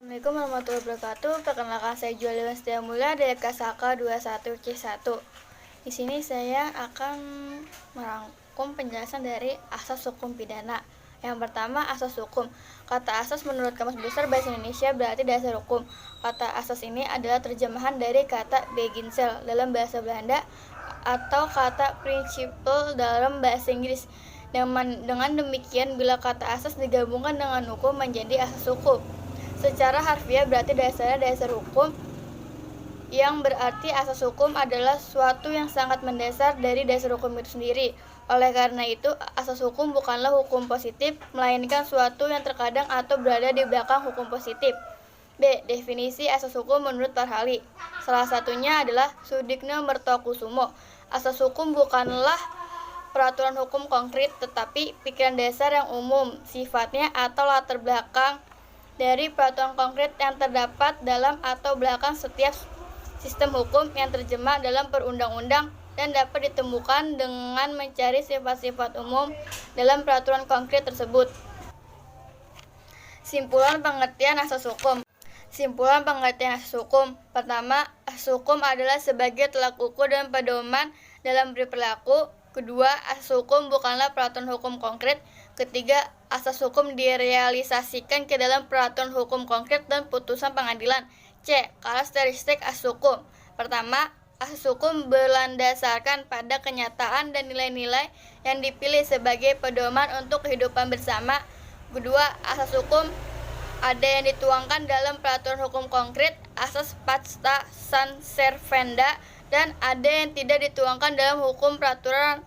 Assalamualaikum warahmatullahi wabarakatuh. Perkenalkan, saya Julian Setia Mulia dari KSAK 21C1. Di sini saya akan merangkum penjelasan dari asas hukum pidana. Yang pertama, asas hukum. Kata asas menurut Kamus Besar Bahasa Indonesia berarti dasar hukum. Kata asas ini adalah terjemahan dari kata beginsel dalam bahasa Belanda atau kata principle dalam bahasa Inggris. Dengan demikian, bila kata asas digabungkan dengan hukum menjadi asas hukum. Secara harfiah berarti dasar hukum, yang berarti asas hukum adalah suatu yang sangat mendasar dari dasar hukum itu sendiri. Oleh karena itu, asas hukum bukanlah hukum positif, melainkan suatu yang terkadang atau berada di belakang hukum positif. B. Definisi asas hukum menurut Parhali. Salah satunya adalah Sudikno Mertokusumo. Asas hukum bukanlah peraturan hukum konkret, tetapi pikiran dasar yang umum, sifatnya atau latar belakang dari peraturan konkret yang terdapat dalam atau belakang setiap sistem hukum yang terjemah dalam perundang-undang dan dapat ditemukan dengan mencari sifat-sifat umum dalam peraturan konkret tersebut. Simpulan pengertian asas hukum. Simpulan pengertian asas hukum. Pertama, asas hukum adalah sebagai tolak ukur dan pedoman dalam berperilaku. Kedua, asas hukum bukanlah peraturan hukum konkret. Ketiga, asas hukum direalisasikan ke dalam peraturan hukum konkret dan putusan pengadilan. C. Karakteristik asas hukum. Pertama, asas hukum berlandasarkan pada kenyataan dan nilai-nilai yang dipilih sebagai pedoman untuk kehidupan bersama. Kedua, asas hukum ada yang dituangkan dalam peraturan hukum konkret, asas pacta sunt servanda, dan ada yang tidak dituangkan dalam peraturan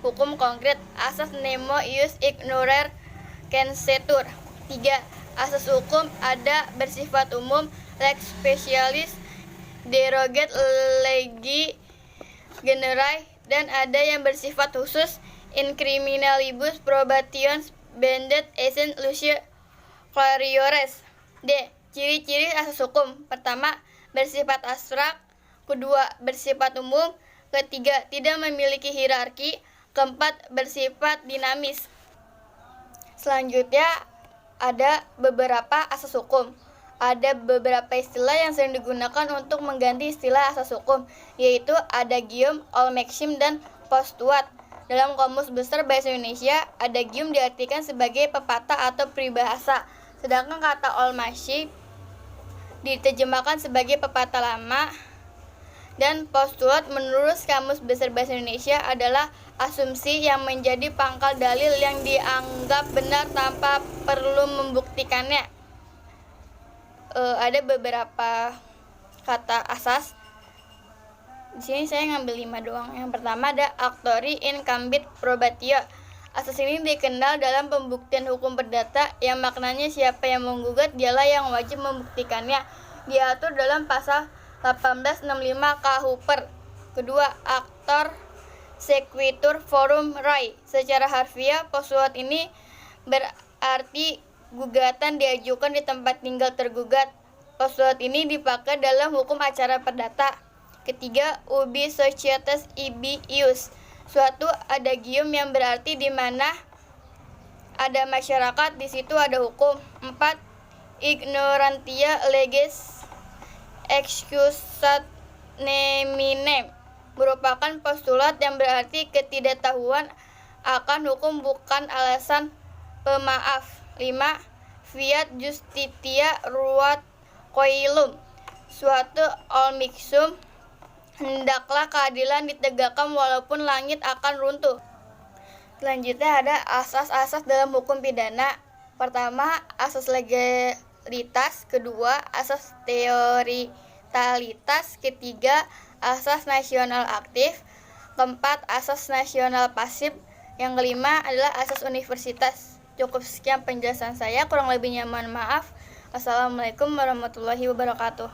hukum konkret, asas nemo ius ignorer kensetur. 3. Asas hukum ada bersifat umum, lex specialis, derogat legi generae, dan ada yang bersifat khusus, in criminalibus probationis bendet essent lucia clariores. D. Ciri-ciri asas hukum. Pertama, bersifat abstrak. Kedua, bersifat umum. Ketiga, tidak memiliki hierarki. Keempat, bersifat dinamis. Selanjutnya ada beberapa asas hukum. Ada beberapa istilah yang sering digunakan untuk mengganti istilah asas hukum, yaitu adagium, all maxim, dan postulat. Dalam Kamus Besar Bahasa Indonesia, adagium diartikan sebagai pepatah atau peribahasa, sedangkan kata all maxim diterjemahkan sebagai pepatah lama. Dan postulat menurut Kamus Besar Bahasa Indonesia adalah asumsi yang menjadi pangkal dalil yang dianggap benar tanpa perlu membuktikannya. Ada beberapa kata asas. Di sini saya ngambil 5 doang. Yang pertama ada actori incambit probatio. Asas ini dikenal dalam pembuktian hukum perdata yang maknanya siapa yang menggugat dialah yang wajib membuktikannya. Diatur dalam pasal 1865 KUHP. Kedua, actor sequitur forum rei. Secara harfiah, postulat ini berarti gugatan diajukan di tempat tinggal tergugat. Postulat ini dipakai dalam hukum acara perdata. Ketiga, ubi societas ibi ius. Suatu adagium yang berarti di mana ada masyarakat, di situ ada hukum. 4. Ignorantia leges excusat neminem, merupakan postulat yang berarti ketidaktahuan akan hukum bukan alasan pemaaf. 5. Fiat justitia ruat coelum. Suatu all mixum, hendaklah keadilan ditegakkan walaupun langit akan runtuh. Selanjutnya ada asas-asas dalam hukum pidana. Pertama, asas legalitas. Kedua, asas teoritalitas. Ketiga, asas nasional aktif. Keempat, asas nasional pasif. Yang kelima adalah asas universitas. Cukup sekian penjelasan saya, kurang lebihnya mohon maaf. Assalamualaikum warahmatullahi wabarakatuh.